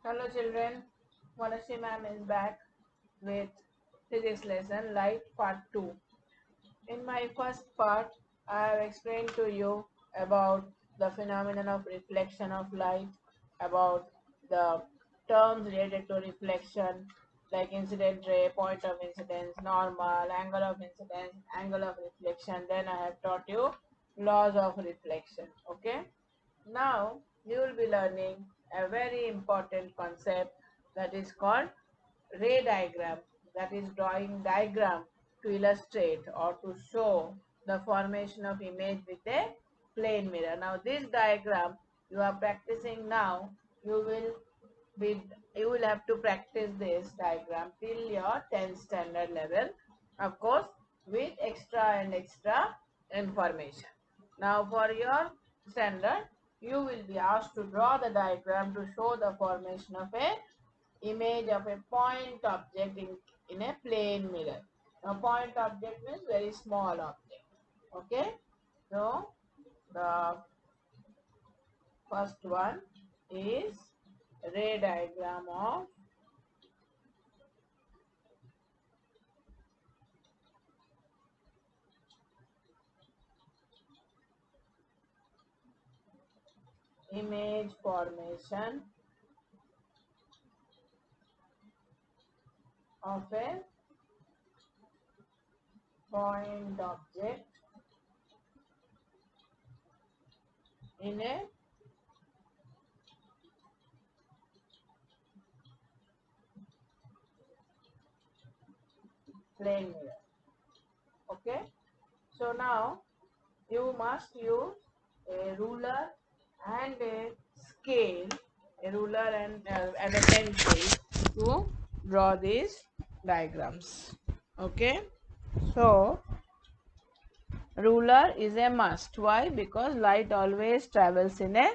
Hello children, Vanashree ma'am is back with physics lesson light part 2. In my first part, I have explained to you about the phenomenon of reflection of light, about the terms related to reflection like incident ray, point of incidence, normal, angle of incidence, angle of reflection. Then I have taught you laws of reflection. Okay. Now you will be learning a very important concept that is called ray diagram, that is drawing diagram to illustrate or to show the formation of image with a plane mirror. Now this diagram you are practicing now, you will be you will have to practice this diagram till your 10th standard level, of course with extra and extra information. Now for your standard you will be asked to draw the diagram to show the formation of a image of a point object in a plane mirror. Now point object means very small object. Okay. So the first one is ray diagram of image formation of a point object in a plane mirror. Okay. So now you must use a ruler and a scale, a ruler and a pencil to draw these diagrams. Okay. So ruler is a must. Why? Because light always travels in a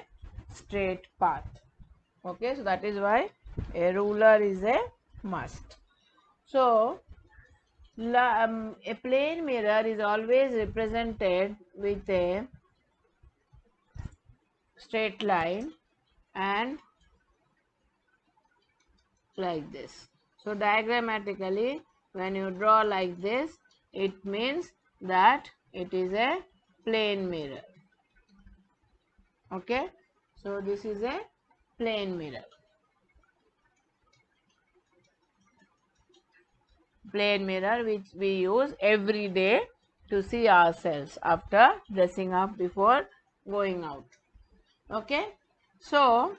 straight path. Okay, so that is why a ruler is a must. So a plane mirror is always represented with a straight line and like this. So diagrammatically, when you draw like this, it means that it is a plane mirror. Okay, so this is a plane mirror. Plane mirror which we use every day to see ourselves after dressing up before going out. Okay, so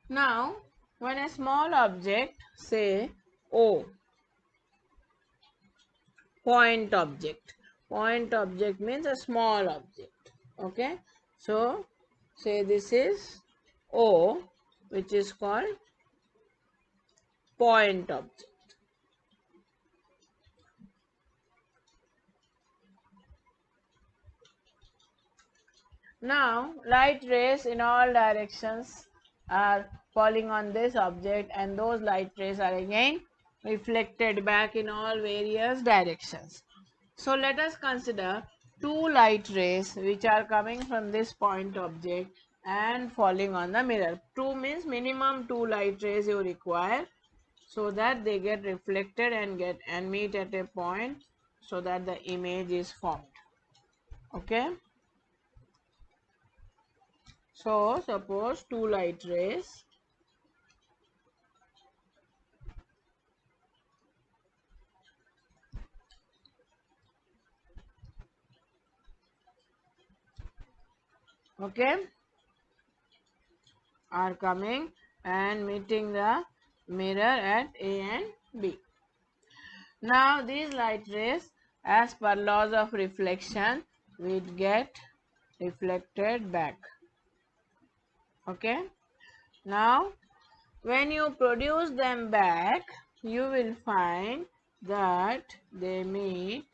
now when a small object, say O, point object means a small object. Okay, so say this is O, which is called point object. Now light rays in all directions are falling on this object, and those light rays are again reflected back in all various directions. So let us consider two light rays which are coming from this point object and falling on the mirror. Two means minimum two light rays you require so that they get reflected and meet at a point so that the image is formed. Okay. So suppose two light rays okay are coming and meeting the mirror at A and B. Now these light rays, as per laws of reflection, will get reflected back. Okay. Now when you produce them back, you will find that they meet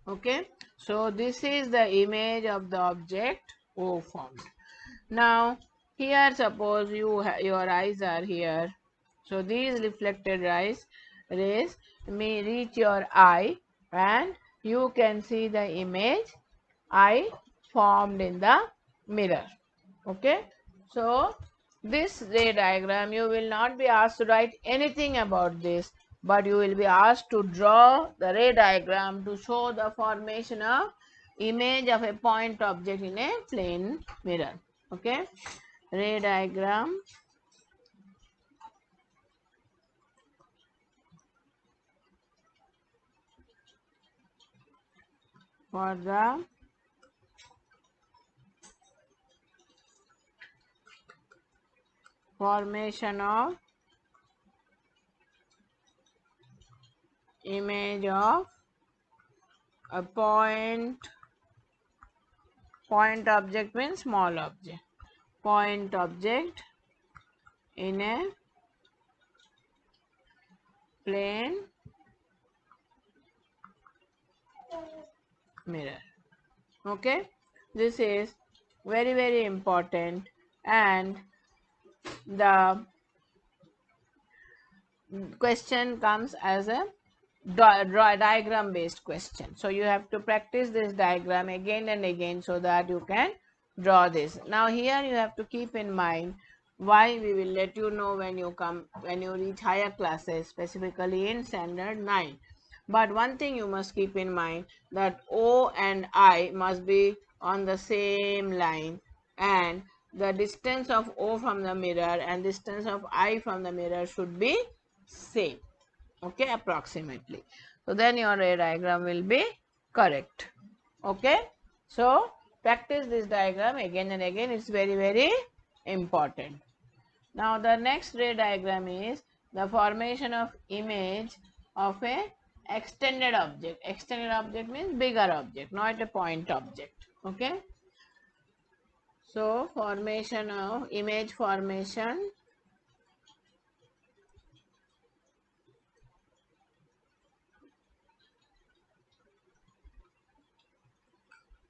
okay. So this is the image of the object O formed. Now here suppose your eyes are here. So these reflected rays may reach your eye and you can see the image eye formed in the mirror. Okay. So this ray diagram, you will not be asked to write anything about this, but you will be asked to draw the ray diagram to show the formation of image of a point object in a plane mirror. Okay. Ray diagram for the formation of image of a point object means small object, point object in a plane mirror. Okay, this is very important, and the question comes as a diagram based question. So you have to practice this diagram again and again so that you can draw this. Now here you have to keep in mind why we will let you know when you reach higher classes, specifically in standard 9. But one thing you must keep in mind, that O and I must be on the same line, and the distance of O from the mirror and distance of I from the mirror should be same. Okay, approximately. So then your ray diagram will be correct. Okay, so practice this diagram again and again. It's very important. Now the next ray diagram is the formation of image of a extended object. Extended object means bigger object, not a point object. Okay, so formation of image formation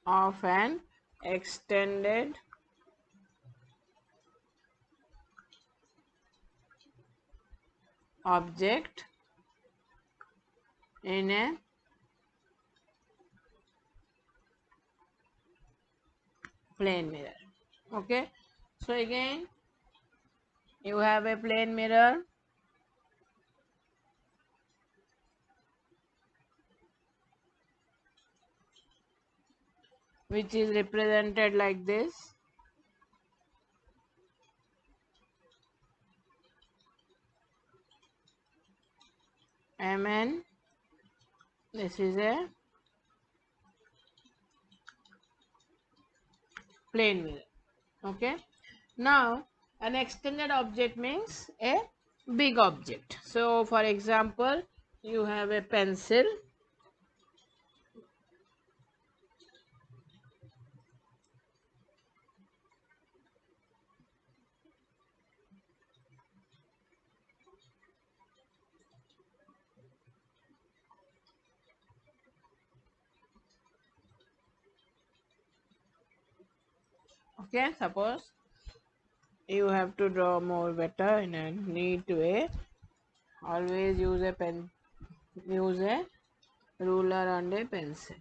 of an extended object in a plane mirror. Okay, so again you have a plane mirror which is represented like this. Mn, this is a plane mirror. Okay, now an extended object means a big object. So for example, you have a pencil. Okay, suppose you have to draw more better in a neat way. Always use a pen, use a ruler and a pencil.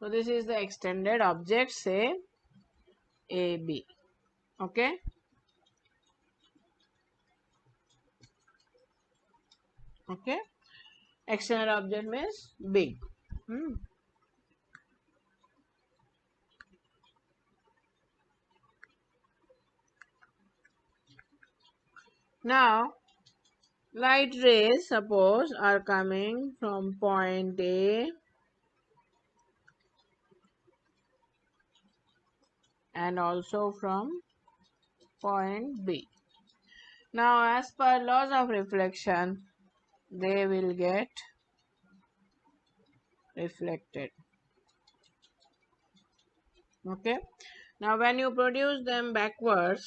So this is the extended object, say AB. Okay, okay, extended object means big. Hmm. Now light rays suppose are coming from point A and also from point B. Now, as per laws of reflection, they will get reflected. Okay. Now, when you produce them backwards,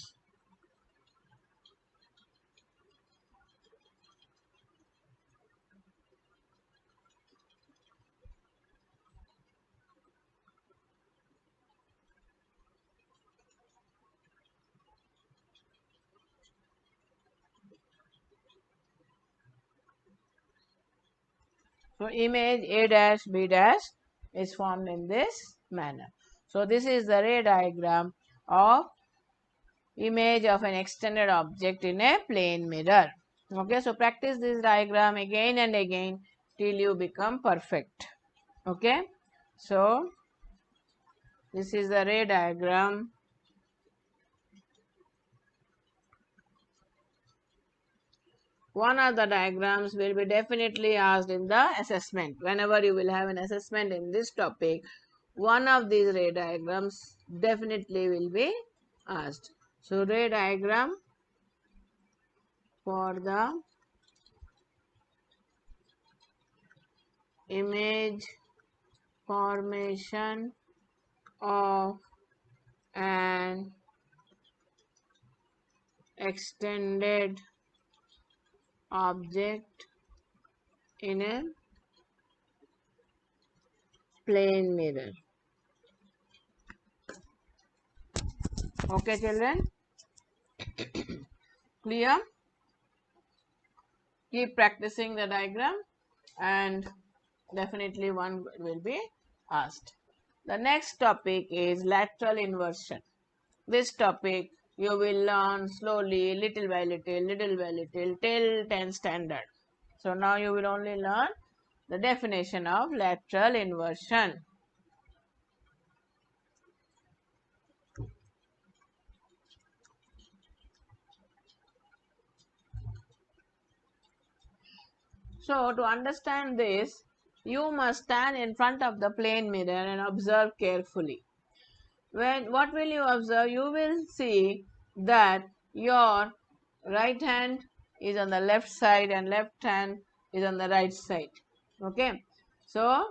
so image A dash B dash is formed in this manner. So, this is the ray diagram of image of an extended object in a plane mirror. Okay, so practice this diagram again and again till you become perfect. Okay, so this is the ray diagram. One of the diagrams will be definitely asked in the assessment. Whenever you will have an assessment in this topic, one of these ray diagrams definitely will be asked. So, ray diagram for the image formation of an extended object in a plane mirror. Okay, children? Clear? Keep practicing the diagram and definitely one will be asked. The next topic is lateral inversion. This topic you will learn slowly, little by little till 10th standard. So now you will only learn the definition of lateral inversion. So to understand this, you must stand in front of the plane mirror and observe carefully. What will you observe? You will see that your right hand is on the left side and left hand is on the right side. Okay. So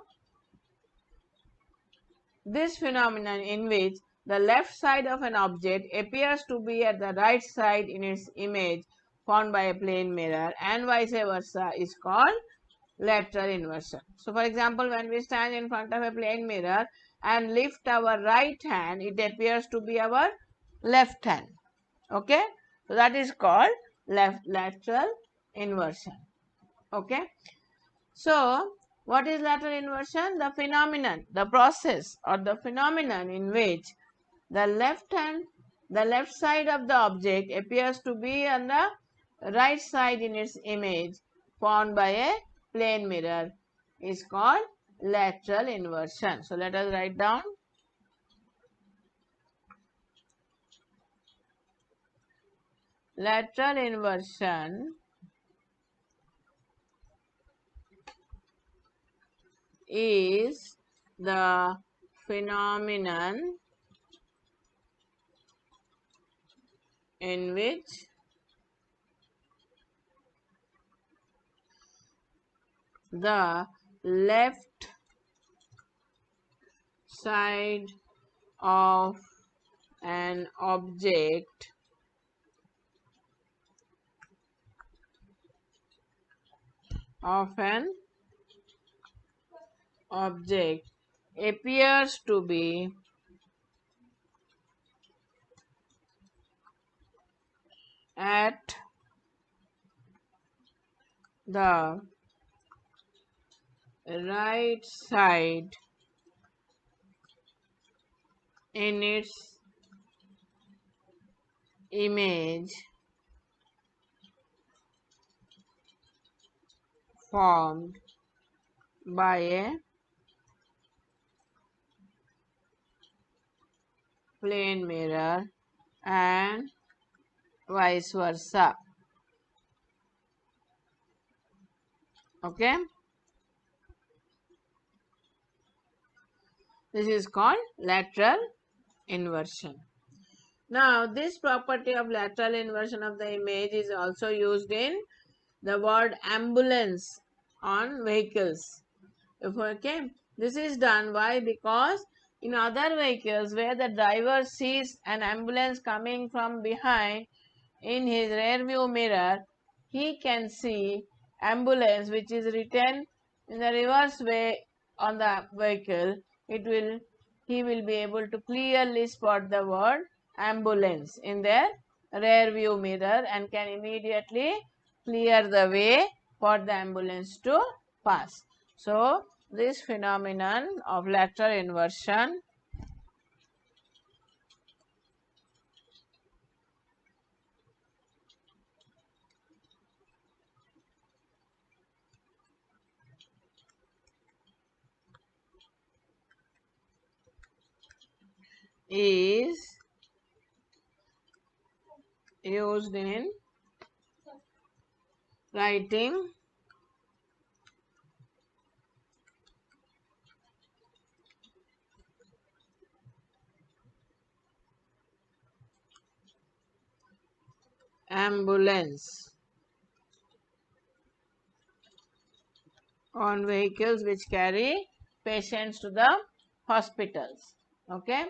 this phenomenon in which the left side of an object appears to be at the right side in its image formed by a plane mirror and vice versa is called lateral inversion. So, for example, when we stand in front of a plane mirror and lift our right hand, it appears to be our left hand. Okay, so that is called lateral inversion. Okay, so what is lateral inversion? The phenomenon, the process or the phenomenon in which the left side of the object appears to be on the right side in its image formed by a plane mirror is called lateral inversion. So let us write down lateral inversion is the phenomenon in which the left side of an object appears to be at the right side in its image formed by a plane mirror and vice versa. Okay, this is called lateral inversion. Now, this property of lateral inversion of the image is also used in the word ambulance on vehicles. Okay, this is done. Why? Because in other vehicles where the driver sees an ambulance coming from behind, in his rear view mirror, he can see ambulance which is written in the reverse way on the vehicle. He will be able to clearly spot the word ambulance in their rear view mirror and can immediately clear the way for the ambulance to pass. So this phenomenon of lateral inversion is used in writing ambulance on vehicles which carry patients to the hospitals. Okay.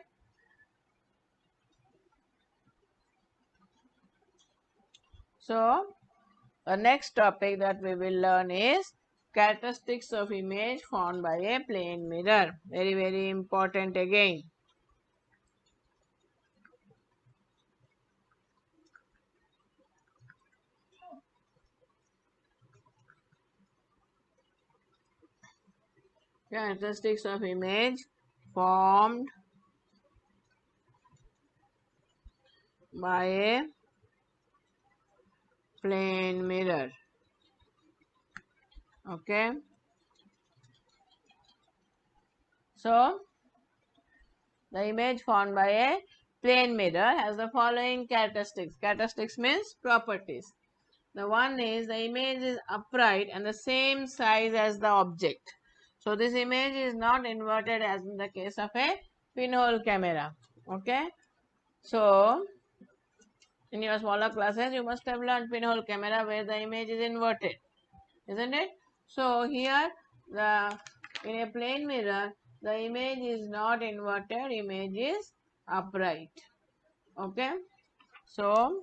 So the next topic that we will learn is characteristics of image formed by a plane mirror. Very, very important again. Characteristics of image formed by a plane mirror. Okay. So the image formed by a plane mirror has the following characteristics. Characteristics means properties. The one is the image is upright and the same size as the object. So this image is not inverted as in the case of a pinhole camera. Okay. So in your smaller classes you must have learned pinhole camera where the image is inverted, isn't it? So here the in a plane mirror the image is not inverted, image is upright. Okay. So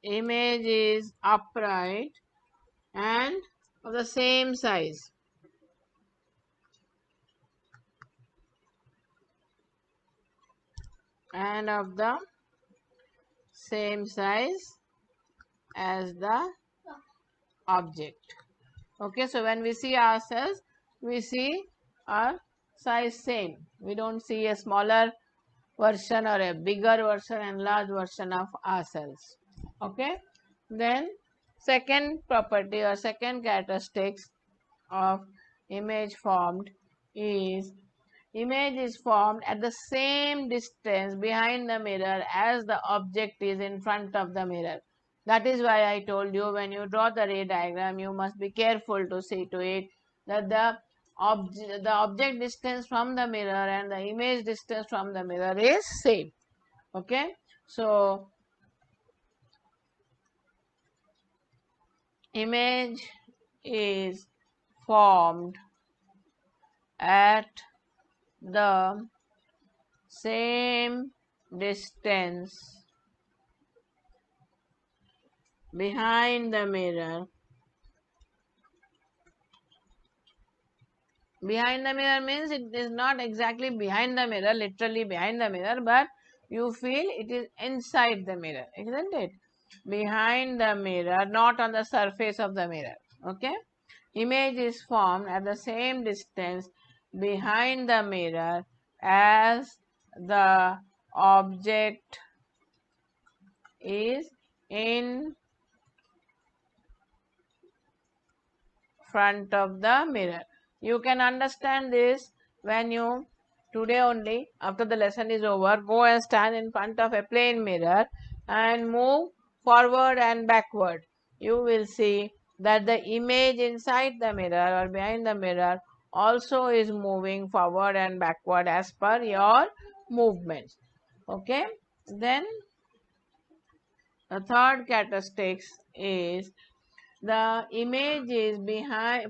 image is upright and of the same size. And of the same size as the object. Okay, so when we see ourselves, we see our size same. We don't see a smaller version or a bigger version and large version of ourselves. Okay, then second property or second characteristics of image formed is image is formed at the same distance behind the mirror as the object is in front of the mirror. That is why I told you when you draw the ray diagram, you must be careful to see to it that the object distance from the mirror and the image distance from the mirror is same. Okay. So image is formed at the same distance behind the mirror. Behind the mirror means it is not exactly behind the mirror, literally behind the mirror, but you feel it is inside the mirror, isn't it? Behind the mirror, not on the surface of the mirror. Okay. Image is formed at the same distance behind the mirror as the object is in front of the mirror. You can understand this when you today only after the lesson is over go and stand in front of a plane mirror and move forward and backward. You will see that the image inside the mirror or behind the mirror also is moving forward and backward as per your movements. Okay, then the third characteristics is the image is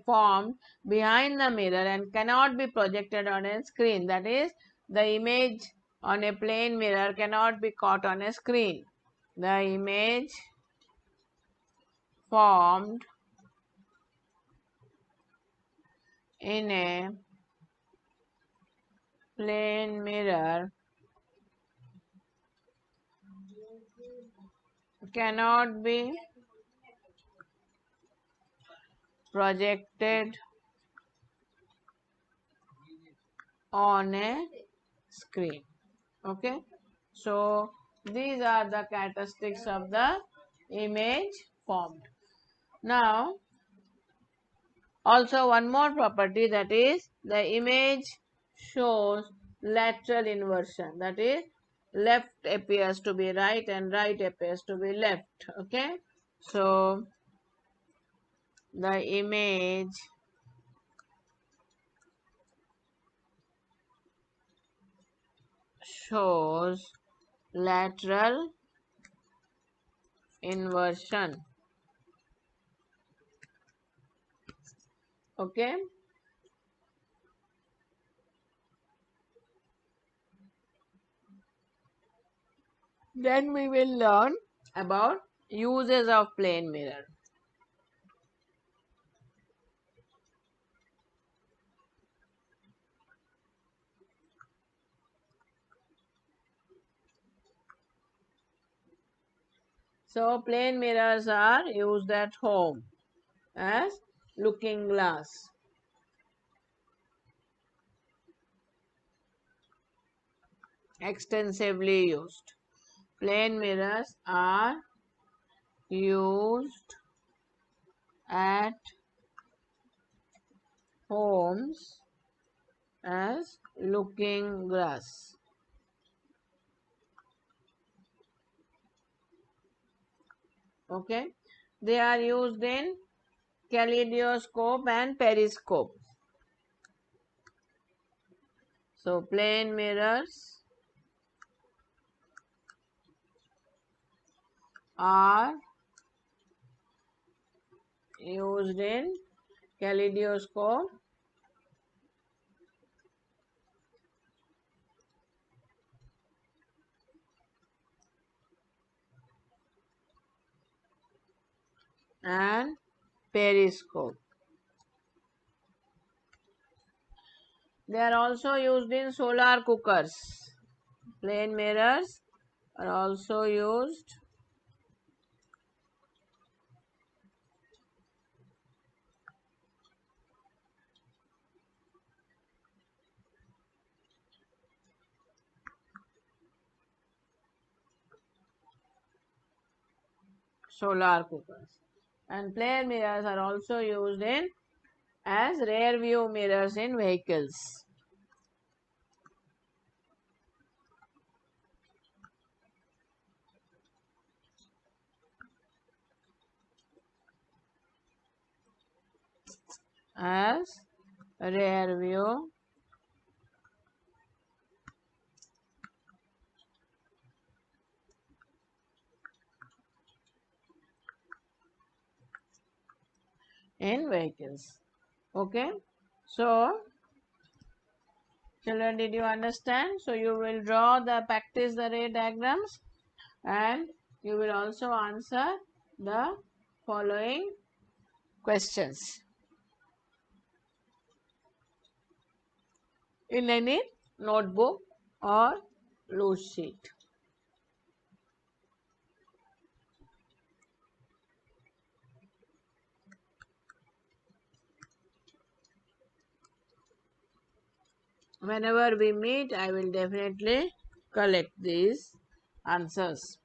formed behind the mirror and cannot be projected on a screen. That is, the image on a plain mirror cannot be caught on a screen. The image formed in a plain mirror cannot be projected on a screen. Okay, so these are the characteristics of the image formed. Now, also one more property, that is the image shows lateral inversion. That is, left appears to be right and right appears to be left. Okay, so the image shows lateral inversion. Okay, then we will learn about uses of plane mirror. So plane mirrors are used at home as looking glass. Extensively used. Plane mirrors are used at homes as looking glass. Okay, they are used in kaleidoscope and periscope. So plane mirrors are used in kaleidoscope and periscope. They are also used in solar cookers. Plane mirrors are also used solar cookers. And plane mirrors are also used in as rear view mirrors in vehicles. As rear view in vehicles. Okay, so children, did you understand? So you will draw the practice the ray diagrams and you will also answer the following questions in any notebook or loose sheet. Whenever we meet, I will definitely collect these answers.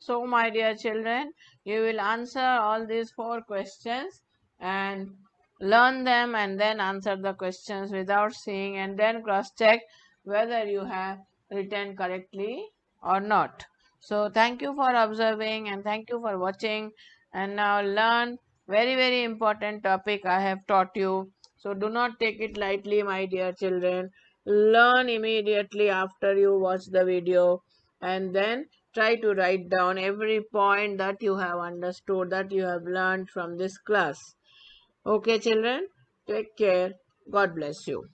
So, my dear children, you will answer all these four questions and learn them and then answer the questions without seeing and then cross check whether you have written correctly or not. So, thank you for observing and thank you for watching. And now learn very important topic I have taught you. So, do not take it lightly, my dear children. Learn immediately after you watch the video and then try to write down every point that you have understood, that you have learned from this class. Okay, children, take care. God bless you.